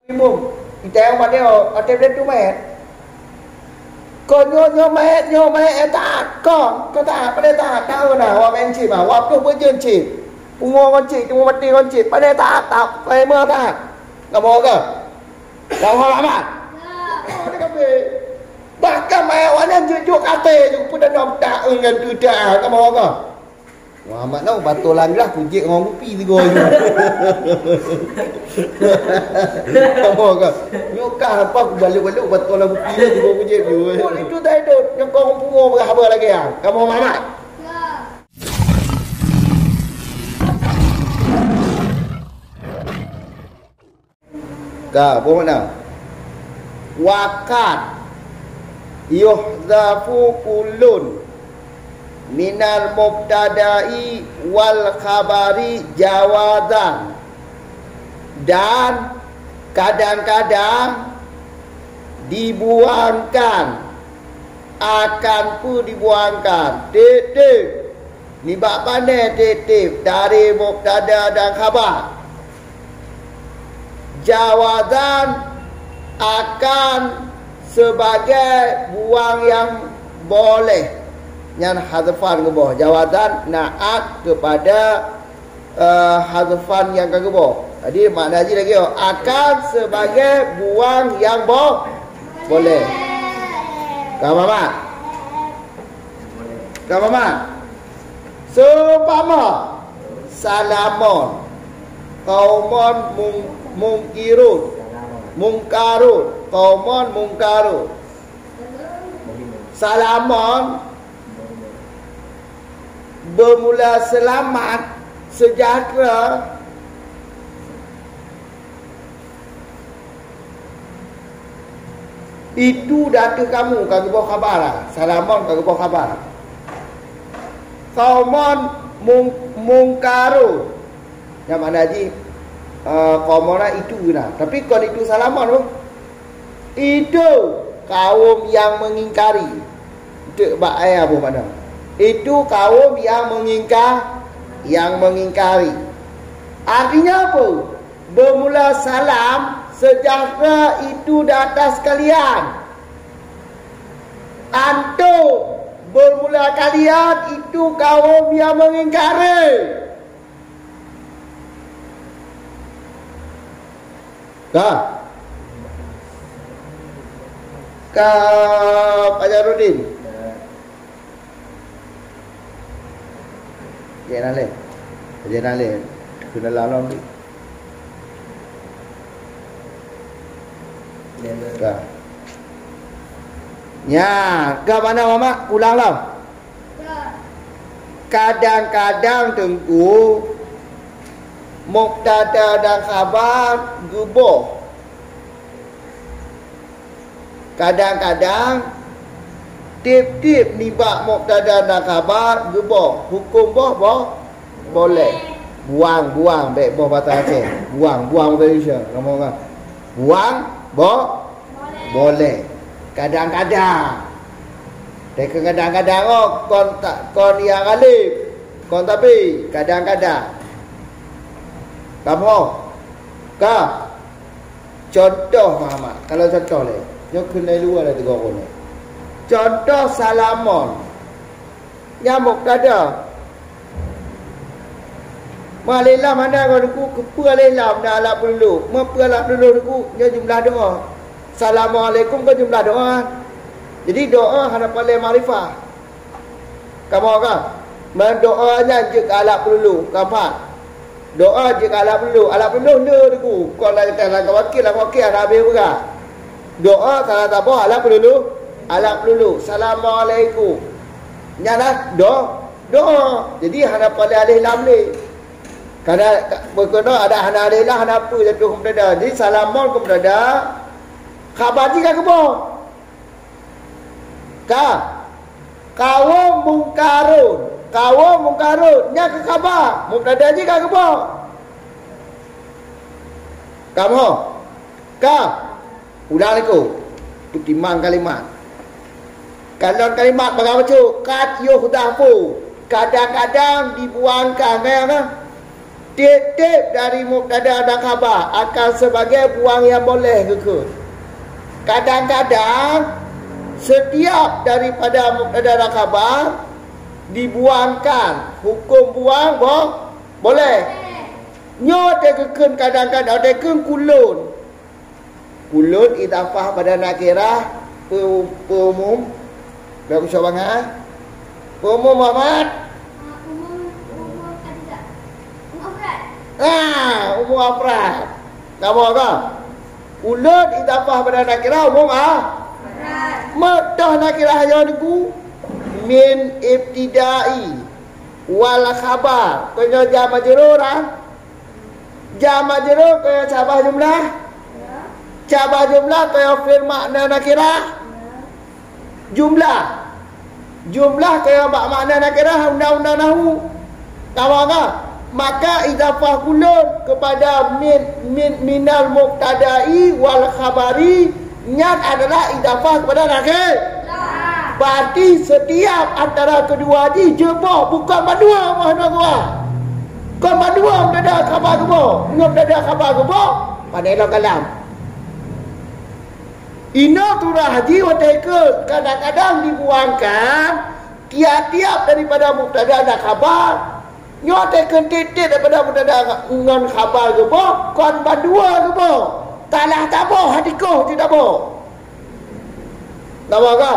Bum, kita yang mana ada tu met. Kau nyo met tak kau tak pada tak tahu nah wa men chip ah wa ko berjen chip. Pungo con chip cuma mati con chip pada tak pai mơ tak. Kamu ke? Kau halamat. Ada kape. Bahkan mai wana jujuk kate ju pun dah tak dengan tu dah kamu ke? Wah, mak nak batulan lah kunci orang kopi tiga je. Kamu ke? Nyokah apa aku balik-balik batulan kopi je tiga kunci je. Oh, itu dah itu. Yang kau pungo berapa lagi ah? Kamu Muhammad? Ya. Ka, apa mana? Wakat yuhzafu kullun minal mubtada'i wal khabari jawazan, dan kadang-kadang dibuangkan, akan pun dibuangkan titik ni bab pandai titik dari mubtada dan khabar. Jawazan akan sebagai buang yang boleh. Yang hazfan ke bawah. Jawazan naat kepada hazfan yang ke bawah. Jadi makna haji lagi akan sebagai buang yang boleh. Kau mama? Kau mama? Seumpama salamun qaumun mungkarun qaumun mungkarun. Salamun bermula selamat, sejahtera. Itu data kamu kagak bawa khabar lah. Salamun kagak bawa khabar. Qaumun mungkarun. Yang mana haji qaumun itu lah. Tapi kalau itu salamun itu kaum yang mengingkari. Itu bak ayah apa mana? Itu kaum yang mengingkari. Artinya apa? Bermula salam, sejahtera itu di atas kalian. Antum bermula kalian itu kaum yang mengingkari. Pak Jarudin. Jangan le. Kena lalam ni. Ya, ke mana mama? Ulang lah. Kadang-kadang tengku mubtada dan khabar guboh. Kadang-kadang tip-tip nibak mubtada dan khabar guboh. Hukum boleh. Buang baik boh bahasa Aceh. Buang bahasa Malaysia. Kamu kan? Buang boleh. Kadang-kadang. Tapi kadang-kadang kon yang alif. Kon tapi kadang-kadang. Kamu contoh Muhammad. Kalau contoh le. Nyok kena luar ada tiga orang ni. Contoh salamun. Nyamuk dada. Malilah mana kau duku kepualilah mana alap dulu. Mepualap dulu duku nya jumlah doa. Assalamualaikum ke jumlah doa. Jadi doa hadapan paling makrifah. Kamu kan? Mendoanya je ke alap dulu. Kamu doa je ke alap dulu. Alap dulu ni duku. Kau lah kita wakil ada habis juga. Doa salah tak apa alap dulu. Alap dulu. Assalamualaikum. Nyala doa. Jadi hadapan paling alih lam ni. Karena berkena ada hana alailah hana apa jatuh kepada. Jadi salamun kepada khabar jika kebo. Kaum mungkarun nya ke khabar mubtada jika kebo. Kamu ulang liku putimang kalimat. Kalau kalimat bagaimana cu? Kat yuhdafu. Kadang-kadang dibuangkan kan? Titip dari mubtada dan khabar akan sebagai buang yang boleh ke. Kadang-kadang setiap daripada mubtada dan khabar dibuangkan. Hukum buang boleh. Nyo tekeken kadang-kadang tekeken kulun. Kulun idafah pada nakirah umum. Bagus banget. Umum Muhammad. Umum afrad. Kamu apa? Kulun idafah pada nakirah umum Madah nakirah yang niku min ibtidai wal khabar. Kaya jam majrur Jam majrur kaya cabah jumlah. Cabah jumlah kaya fi'il makna nakirah. Jumlah kaya makna nakirah undang-undang nahwu. Tahu tak? Maka idafah kulun kepada minal mubtada'i wal khabari nyat adalah idafah kepada nakir. Berarti setiap antara kedua ni jebok bukan badua mahna. Bukan badua mubtada khabar gebok. Mubtada khabar gebok pada kalam. Ina turah haji wateka kadang-kadang dibuangkan tiap-tiap daripada mubtada dan khabar. Nyotekan titik daripada mubtada dengan khabar gebok kon badua gebok. Talah taboh hadikoh je taboh. Tahu ke?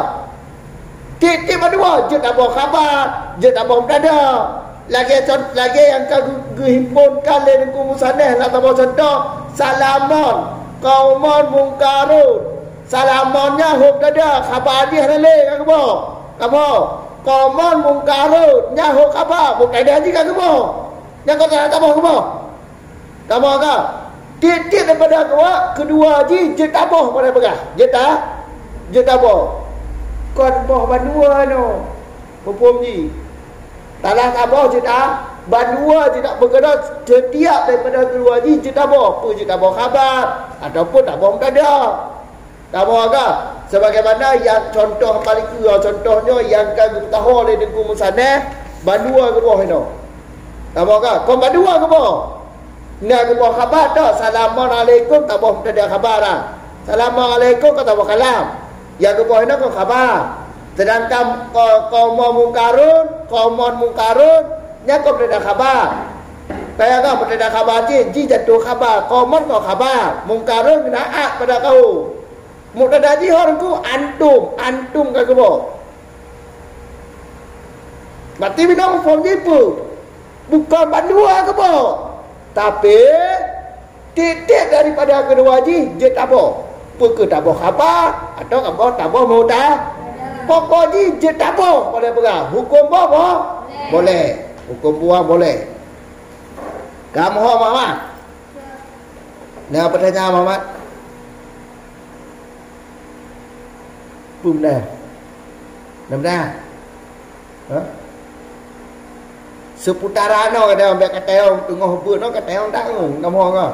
Titik badua je taboh khabar, je taboh mubtada. Lagi yang kau himpunkan dengan musanah lah taboh contoh salamun qaumun munkarun. Salamonnya mubtada, khabar dia relay kamu. Qaumun munkarun nyahu khabar, mubtada juga kamu. Yang kau tak tahu kamu. Kamu ke? Titik daripada kedua je taboh pada pegah. Je taboh. Kon boh bandua no. Hukum ni. Talah taboh je tak. Bandua je tak berkena setiap daripada kedua je taboh. Apa je taboh khabar ataupun taboh mubtada. Kamu agak sebagaimana yang contoh paling contohnya yang kan tahu oleh dengku musanah bandua ke bawah itu. Kamu agak kau bandua ke bawah. Nak ke bawah khabar tak? Assalamualaikum tak bawah mubtada khabar lah. Assalamualaikum kata bawah kalam. Yang ke bawah itu kau khabar. Sedangkan qaumun munkarun nya kau mubtada khabar. Kayak kau mubtada khabar je jatuh khabar. Qaumun kau khabar. Munkarun kena pada kau. Mubtada ji orang ku antum ke kebo. Berarti bina form je pun. Bukan bandua kebo. Tapi titik daripada kedua ji je taboh. Apa ke taboh khabar atau taboh mubtada. Pokok ji je taboh pada pegang. Hukum boleh. Hukum buang boleh. Kamu Muhammad. Nah, pertanyaan Muhammad. Dah. Seputaran no ada ambil kata orang tengah hubut no kata orang tak kamu ke?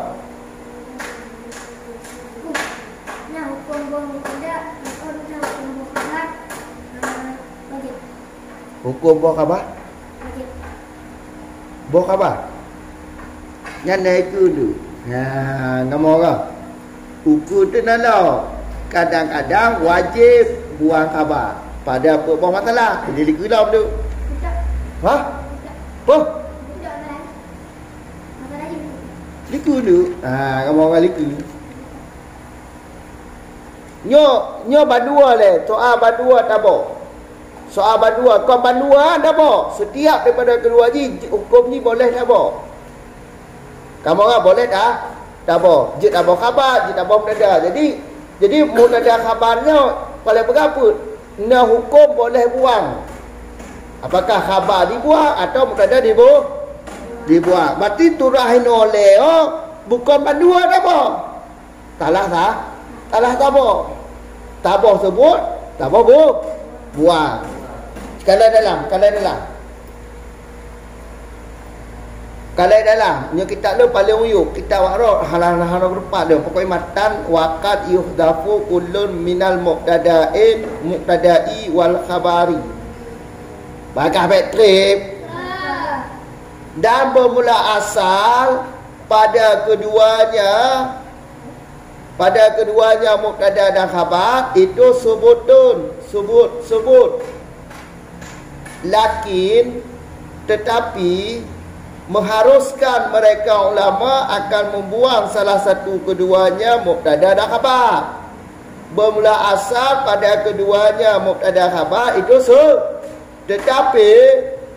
Nah, hukum mubtada, hukum khabar. Wajib. Hukum buah khabar? Wajib. Buah khabar. Yang naik tu. Kamu ke? Hukum tu nalo. Kadang-kadang wajib buang khabar pada apa masalah. Jadi kulam tu. Ha? Apa? Liku tu. Kamu orang liku. Nyo bandua le. Soal bandua taboh. Soal bandua. Kau bandua taboh. Setiap daripada kedua ni hukum ni boleh taboh. Kamu orang boleh tak? Taboh. Je taboh khabar, je taboh mubtada. Jadi mubtada khabarnya kalau berapa? Nah hukum boleh buang. Apakah khabar dibuang atau mubtada dibuang? Berarti turahin oleh bukan bandua apa? Talah tak? Talah taboh. Taboh sebut, taboh buang. Kalau dalam nya kita lu paling uyuk kita waro halang-halang rupa dia pokok matan waqad yuhdafu kullun minal mubtada'i wal khabari. Bakah betrip. Dan bermula asal pada keduanya mubtada dan khabar itu sebut. Lakin tetapi mengharuskan mereka ulama akan membuang salah satu keduanya mubtada dan khabar. Bermula asal pada keduanya mubtada dan khabar itu tetapi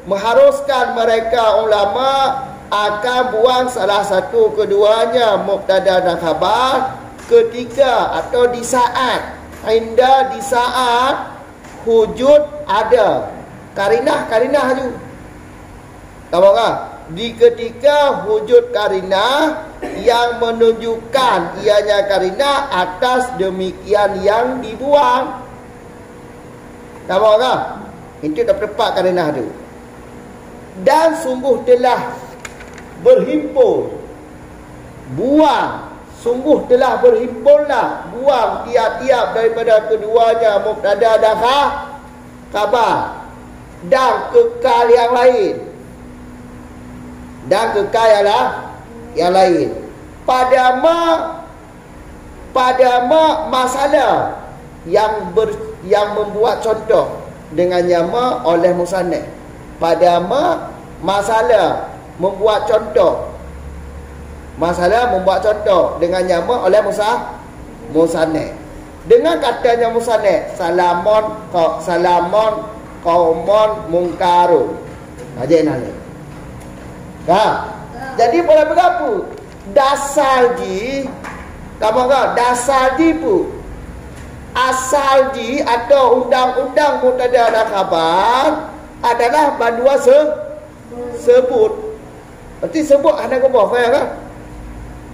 mengharuskan mereka ulama akan buang salah satu keduanya mubtada dan khabar ketika atau di saat wujud ada karinah tu. Tahu tak? Di ketika wujud karinah yang menunjukkan ianya karinah atas demikian yang dibuang. Tahu tak? Itu tak tepat karinah tu. Dan sungguh telah berhimpun sungguh telah berhimpunlah buang tiap-tiap daripada keduanya mubtada dan khabar dan kekal yang lain pada masalah yang membuat contoh dengan nama oleh musannaf. Pada masalah membuat contoh dengan nama oleh musannaf. Dengan katanya musannaf salamun qaumun munkarun. Aja nane. Jadi boleh berapa? Dasar di pu asal di atau undang-undang mubtada dan khabar adalah bandua sebut. Berarti sebut ada ke bawah kan?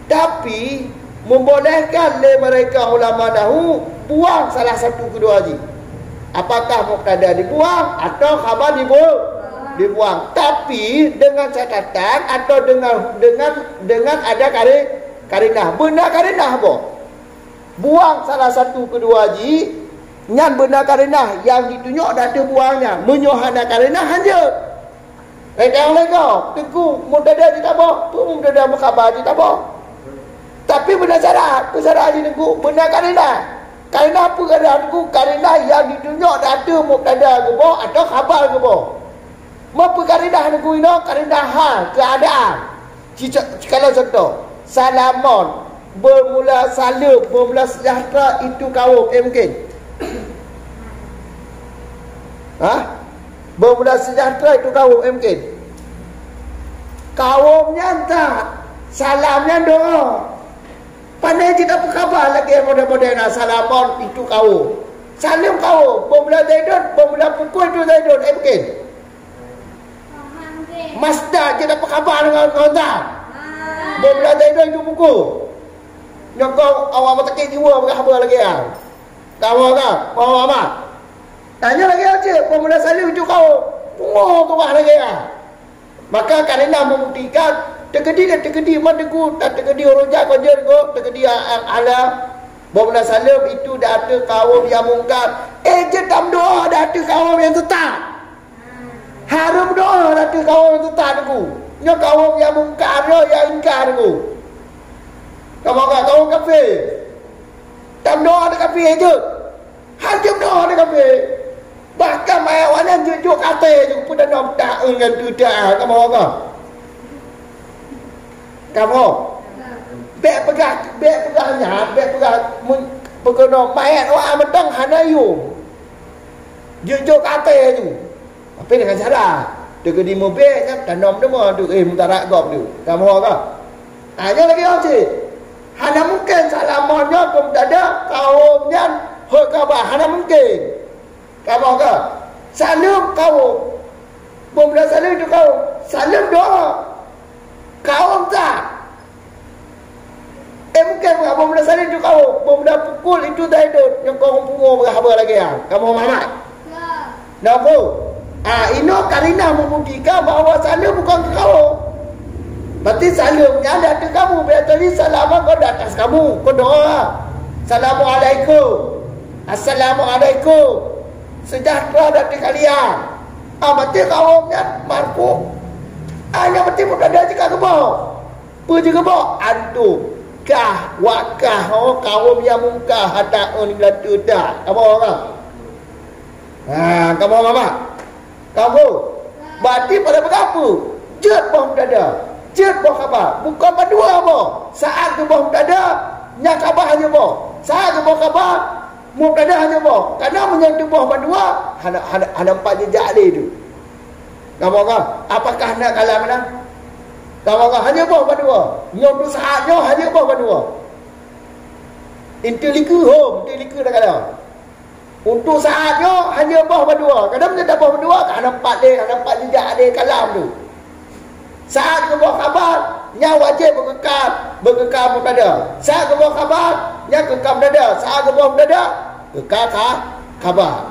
Tapi membolehkan le mereka ulama dahulu buang salah satu kedua haji. Apakah mubtada dibuang atau khabar dibuang. Tapi dengan catatan atau dengan ada karinah. Benar karinah apa? Buang salah satu kedua haji nyan benar karinah yang ditunjuk dah ada buangnya. Menyohana karinah hanya. Lego teguh mubtada tidak apa? Mubtada khabar tidak apa? Tapi benar syarat haji teguh benar karinah. Karinah apa karinahku? Karinah yang ditunjuk dah ada mubtada ke bawah atau khabar ke bawah. Apa karinah teguh ini? Karinah hal keadaan. Kalau contoh salamun bermula salam, bermula sejahtera itu kaum mungkin. Bermula sejahtera itu kaum mungkin. Kaumnya tak, salamnya doa. Pandai tidak berkhabar lagi modern salamun itu kaum. Salam kaum, bermula zaidun, bermula pukul itu zaidun mungkin. Masdar tidak berkhabar dengan kau tak. Bermula zaidun itu pukul. Nyokong awak bertekik jiwa berkhabar lagi ya. Tahu tak? Faham tak? Tanya lagi aja, pemuda salim itu kau punguh ke bawah lagi ya. Maka karenah membuktikan terkedi mandeku tak terkedi rojak kau je kau terkedi ala pemuda salim itu dah ada kaum yang mungkar. Je tam doa dah ada kaum yang tetap. Harum doa dah ada kaum yang tetap aku. Nyo kaum yang mungkar yang ingkar aku. Kamu tak tahu kafir. Tam doa ada kafir je. Hajam doa ada kafir. Bahkan mayawanan jujuk kata je pun dah nak tak dengan tu dah. Kamu apa? Kamu? Bek pegahnya, bek pegah mayat orang mentang hanayu. Jujuk kata je. Apa dengan cara? Dia kena mobil kan tanam demo tu mutarak gop tu. Kamu apa? Hanya lagi apa? Hanya mungkin salamannya mubtada kaumnya hok khabar hanya mungkin. Kamu ke? Salam kaum. Mubtada salam itu kaum. Salam doa. Kaum tak. Mungkin mubtada salam itu kaum. Mubtada pukul itu zaidun yang kau punguh berkhabar lagi ya. Kamu Muhammad? Ya. Napa? Ini karinah membuktikan bahawa salam bukan kaum. Berarti salamnya ada di kamu. Berarti salaman kau di atas kamu. Kau doa. Assalamualaikum. Assalamualaikum. Sejahtera dari kalian. Berarti kaumnya marfu. Yang penting pun ada je kebak. Apa je kebak? Antum. Kah, wakah, kawum yang mungkah, hatta ni belatu dah. Apa orang? Kamu apa? Kamu. Berarti pada berapa? Jet boh dada. Jet boh khabar. Bukan berdua apa? Saat tu boh dada, yang khabar hanya boh. Saat tu boh khabar, mubtada hanya boh. Karena menyentuh boh berdua, ada empat jejak dia tu. Kamu apa? Apakah nak kalam mana? Kamu apa? Hanya boh berdua. Yang tu saatnya hanya boh berdua. Inteliku dah kalam. Untuk saatnya hanya boh berdua. Kadang dia tak boh berdua, ada empat jejak dia kalam tu. Saat ke boh khabar, yang wajib berkekal mubtada. Saat ke boh khabar, yang kekal mubtada. Saat ke boh mubtada, kekal khabar.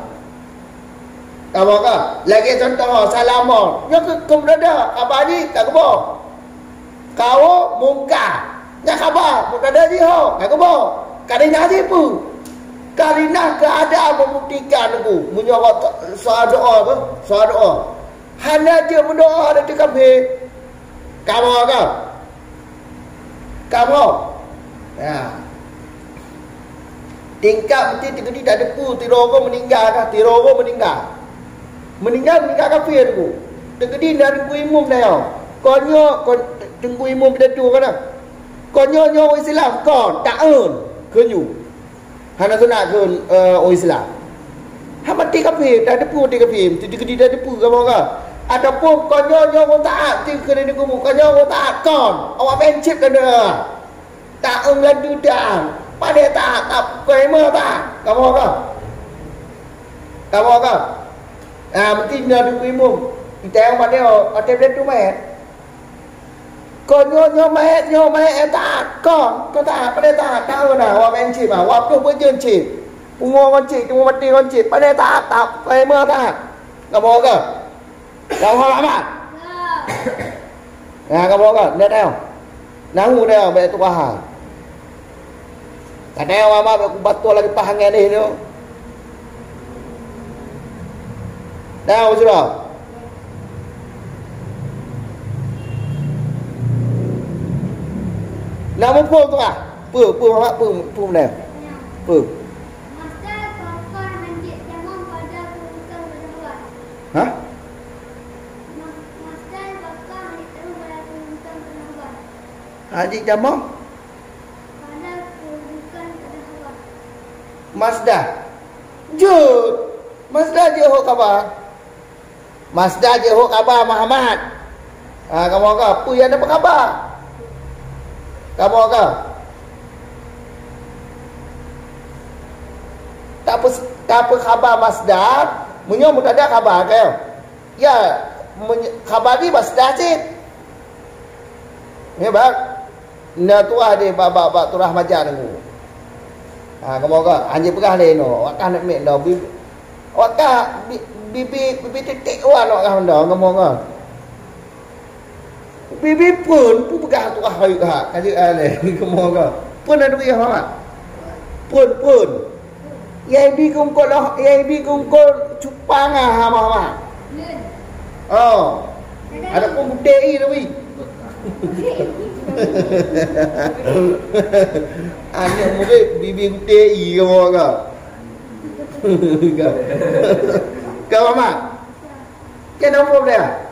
Kamu apa? Lagi contoh salamun. Yang kekal mubtada, khabar ni tak ke boh. Kau mungkar. Yang khabar mubtada ni ho, tak ke boh. Karena dia pun. Karena keadaan membuktikan aku menyawat soal doa apa? Soal doa. Hanya dia berdoa ada di kafir. Kamu apa? Kamu. Ya. Tingkat mesti tinggi tak ada pu tirogo meninggal kah? Tirogo meninggal. Meninggal kafir aku. Tinggi dari ku imum dah. Konyo kon tunggu imum dah tu kan. Konyo Islam kon tak eun kenyu. Hana sunat ke Islam. Ha mati kafir, dah depu mati kafir, mesti digedi dah depu kamu ke? Ataupun konyo orang taat ti kena ni kumu, konyo orang taat kon. Awak bencip dah dah. Tak ladu dah. Pada taat tak kema tak. Kamu ke? Kamu ke? Mesti dah depu imum. Kita yang pada hotel dia tu mai. Konyo mai tak kon tak pada tak tahu dah awak bencip ah waktu berjencip umur koncip cuma mati koncip pada tak kema tak kamu ke kamu amat kamu ke net dah nahu dah baik tu bahang kadang amat aku batul lagi pahangan ni tu dah sudah. Nama pun tu ah. Apa mana? Apa? Masdar fakar menjadi tamam pada kedudukan kedua. Hah? Masdar fakar menjadi pada kedudukan kedua. Haji jamam? Pada kedudukan kedua. Masdar. Jud. Masdar je hok khabar. Masdar je hok khabar Muhammad. Kamu apa yang dapat khabar? Kamu apa? Tak apa khabar masdar. Menyom tak ada khabar ke? Ya, khabar ni masdar cik. Ya bak. Na tu ada bab turah majar tu. Kamu apa? Hanya perah leno. Awak nak mek dah. Awak bibi titik wan awak kan dah. Kamu apa? Bibi pun pegang tu hari dah kasi ale kamu ke pun ada dia ha pun yang bi kongkol cupang ah mama oh ada pun budai tu ane murid bibi budai kamu ke kamu mama kenapa dia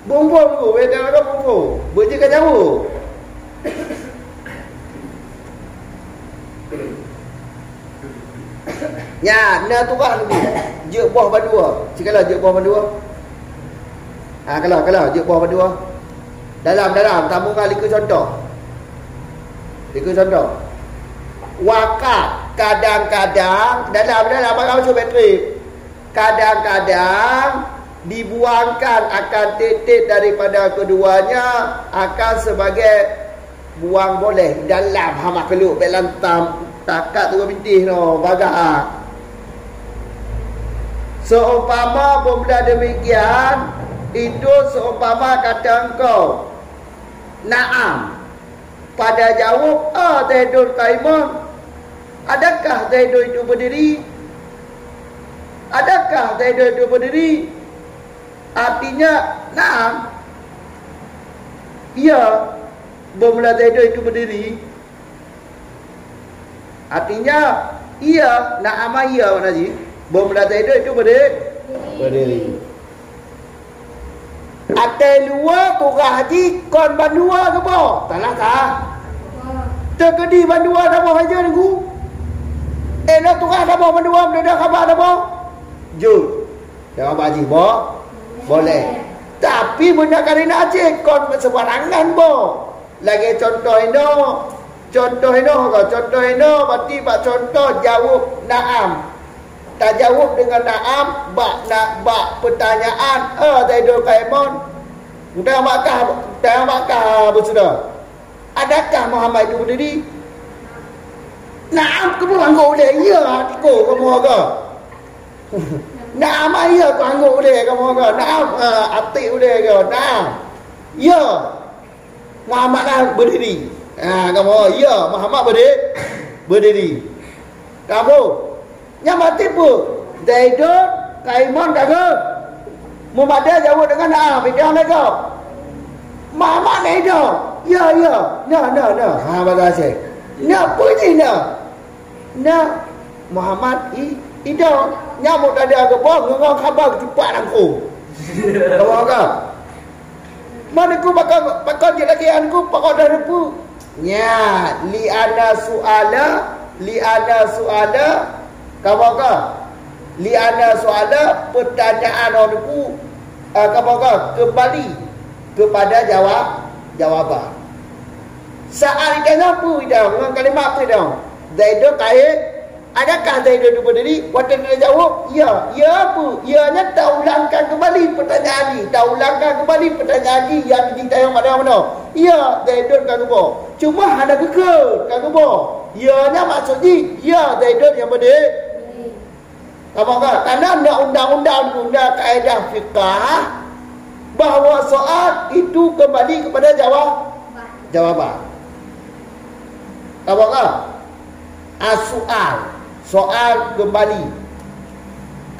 bumbu tu, beda dengan bumbu. Berjaga jauh. Ya, na tu kan ni. Je buah berdua. Cikalah je buah berdua. Kalau je buah berdua. Dalam tamu kali ke contoh. Wakaf kadang-kadang dalam apa cuba bateri. Kadang-kadang dibuangkan akan titik daripada keduanya akan sebagai buang boleh dalam hama keluk belantam takat tu bintih no bagah seumpama pemula demikian itu seumpama kata engkau na'am pada jawab Zaidul qaimah adakah Zaidul itu berdiri artinya na'am Ya, bermula tidur itu berdiri. Artinya iya, nak amal iya Pak Haji. Bermula tidur itu berdiri. Atai luar turah haji kon bandua ke apa? Tak nak tak. Terkedi bandua dah apa haji ni ku? Nak turah dah apa bandua mendadak khabar dah apa? Jom. Jawab haji boleh. Tapi benda kali nak haji kon sebarangan bo. Lagi contoh ini. Contoh ini berarti bak contoh jawab na'am. Tak jawab dengan na'am, bak pertanyaan. Taidul Kaimon. Tengah bakah bersudah. Adakah Muhammad itu berdiri? Na'am kamu anggap boleh? Ya, hatiku kamu agak. Na'am ya aku anggap boleh kamu agak. Na'am, hati boleh ke? Na'am. Ya. Muhammad lah berdiri. Kamu, ya Muhammad berdiri. Kamu yang mati pun Zaidun Kaimon kagak Muhammad jawab dengan na'am. Bidang mereka Muhammad ni dah. Ya. Bahasa Aceh. Puji Muhammad ida nyamuk tadi agak bohong ngomong khabar cepat aku. Kamu agak mana ku bakal lagi anku pakau dah repu. Nya li'ana su'ala kamu agak li'ana su'ala pertanyaan aku kamu agak kembali kepada jawaban. Saat dia ngapu dah dengan kalimat apa dah? Zaidun kait. Adakah Zaidun itu berdiri? Waktu dia jawab, ya. Ya apa? Ianya tak ulangkan kembali pertanyaan ni. Tak ulangkan kembali pertanyaan ni yang ditanya mana-mana. Ya, Zaidun kan apa? Cuma ada kekal kan apa? Ianya maksudnya, ya Zaidun yang berdiri. Apa kan? Karena undang-undang kaedah fiqah bahawa soal itu kembali kepada jawaban. Apa kan? Soal kembali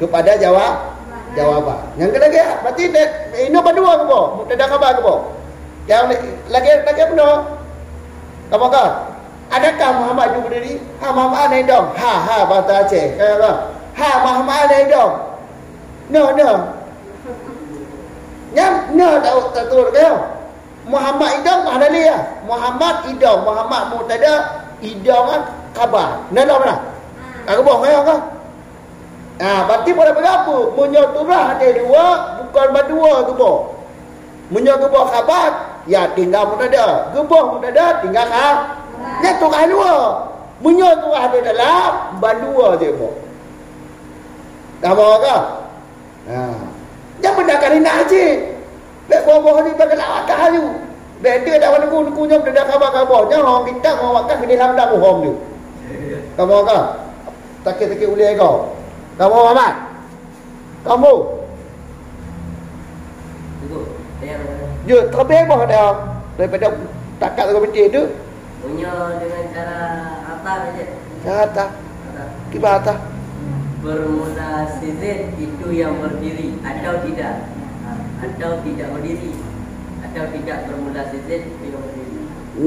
kepada jawaban. Yang kedua, berarti ini berdua ke apa? Mubtada khabar ke apa? Yang lagi benar. Apa kan? Adakah Muhammad itu berdiri? Muhammad ni dong. Bahasa Aceh. Muhammad ni dong. No. Tak tahu ke? Muhammad idam ada dia. Muhammad idam, Muhammad mubtada, idam kan khabar. Nada mana? Aku bohong kan? Berarti pada berapa? Menyoturah ada dua, bukan berdua ke boh. Menyoturah khabar, ya tinggal mubtada. Gebah mubtada tinggal khabar. Nyoturah dua. Menyoturah ada dalam berdua je boh. Kamu kan? Jangan benda kali nak je. Bek buah-buah ni bagi lawakah tu. Bek dia dah menunggu nyom dah khabar-khabar. Jangan orang kita orang makan kena lamdak bohong tu. Kamu kan? Takik-takik ulih kau. Kamu Muhammad. Kamu. Ya, terlebih apa dah daripada takat kau betul tu? Punya dengan cara atas saja. Cara atas. Kibar atas. Bermula sizin itu yang berdiri atau tidak? Atau tidak berdiri, atau tidak bermula sizin tidak berdiri.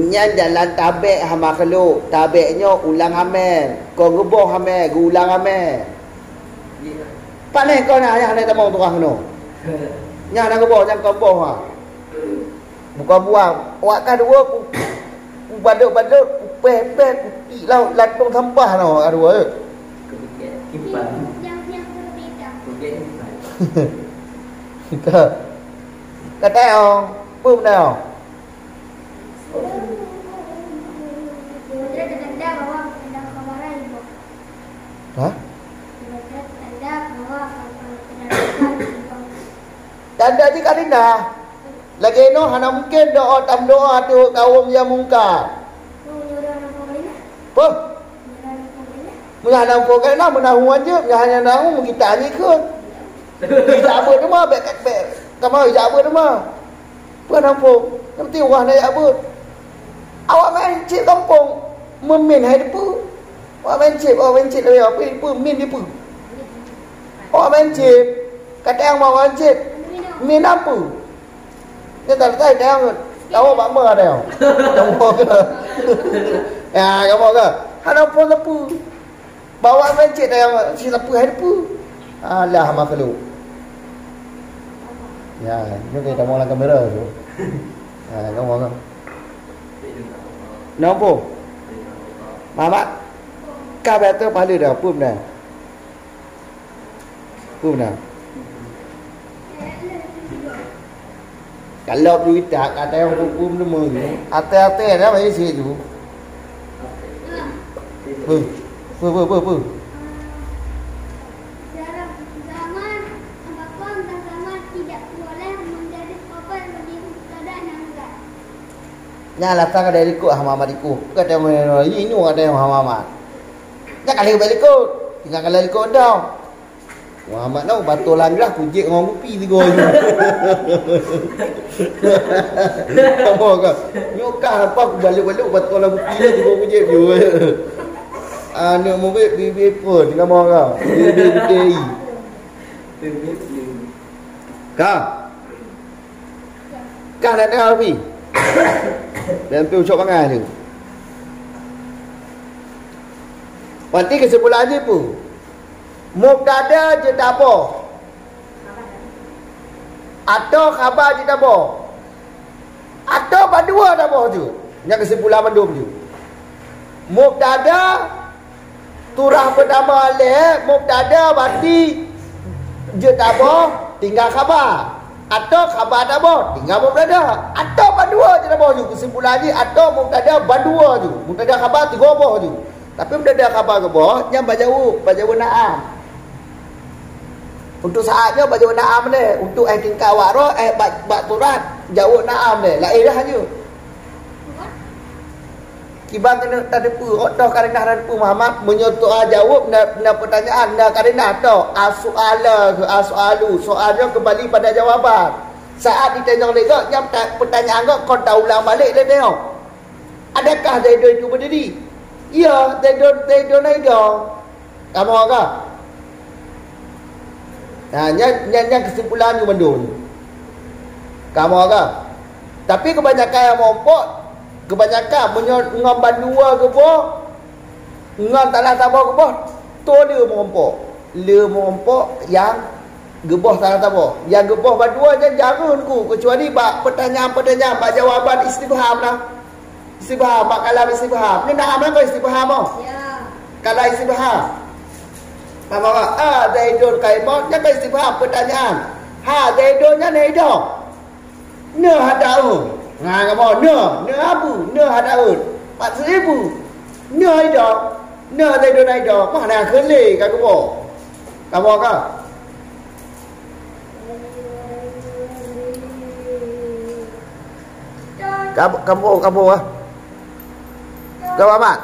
Nya dalam tabik makhluk, tabiknya ulang amal. Kau gebah amal, kau ulang amal. Paling kau nak yang nak tamang turang no. Nya nak gebah, jangan kau gebah. Bukan buang. Awak kan dua ku badut-badut, ku peh-peh, ku tilau latong sampah no, dua. Kebikin kipas. Yang berbeza. Kebikin kipas. Kata ông Bùm nào Tanda bahwa tanda khabar ibu. Hah? Tanda bahwa Tanda je kalina. Lagi no hana mungkin doa tam doa tu kaum yang mungkar. Apa? Mula nampak kan nak menahu aja, hanya nahu kita ni ke. Ijak apa tu mah bek kamu ijak apa tu mah. Apa nampak? Nanti orang nak apa? Awak main cip kampung memin hai depu. Awak main cip dia apa depu min depu. Awak main cip kata yang mau main cip min apa? Dia tak tahu dia Kamu bakma ada yang? Kamu ke? Ya, kamu ke? Ada pun lepu. Bawa mencet dah si lepu hai lepu. Alah makhluk. Ya, ni kita mau lang kamera tu. Kamu ke? Nampu. Mama. Kau betul pahala dah, pun dah. Pun dah. Kalau duit tak ada yang hukum tu mung. Ate-ate dah mai si tu. Dalam zaman apapun dan zaman tidak boleh menjadi korban bagi keadaan yang enggak. Nya latang ada ikut hama ikut. Kata ini ada yang hama. Nya kali balik ikut. Tinggal kali ikut dah. Muhammad tahu batu langlah kujik orang bupi tiga je. Apa kau? Nyokah apa aku balik-balik batu lang bupi dia tiga kujik je. Anak murid bibi pun dengan orang. Bibi. Kau. Kau nak tahu apa? Dan tu ucap pangai tu. Berarti kesimpulannya pun mubtada je tak apa. Atau khabar je tak apa. Atau berdua tak apa tu. Yang kesimpulan mandum tu. Mubtada turah pertama alih, mubtada berarti je tak apa, tinggal khabar. Atau khabar tak apa, tinggal mubtada. Atau berdua je tak apa tu. Kesimpulannya atau mubtada berdua tu. Mubtada khabar tiga apa tu. Tapi mubtada khabar ke bawah yang bajau na'am. Untuk saatnya baju na'am ni. Untuk tingkah waro bak turat jauh na'am ni. Lain dah je. Kibang kena tak depu. Dah karenah tak depu Muhammad menyentuh jawab na pertanyaan na karenah tau. As-su'ala ke as-su'alu. Soalnya kembali pada jawaban. Saat ditanya lagi yang pertanyaan kau tahu ulang balik dia tengok. Adakah Zaidun itu berdiri? Ya, Zaidun ada. Kamu apa? Nah, yang kesimpulan tu mendung. Kamu apa? Tapi kebanyakan yang mompok, kebanyakan mengambil dua ke apa? Ngam taklah tabah ke apa? Tu dia mompok yang gebah taklah tabah. Yang gebah berdua je jarun ku kecuali bak pertanyaan-pertanyaan, bak jawapan istifham lah. Istifham, bak kalam istifham. Ni nak amal kau istifham ah? Ya. Kalau istifham Mama Zaidun kaimot nya kai istifham pertanyaan. Ha Zaidunnya naido. Ne hadau. Ngah kamu ne abu, ne hadau. 40,000. Ne aido. Ne Zaidun aido. Mana kele ka kamu? Kamu ka? Kamu ah. Kamu amat.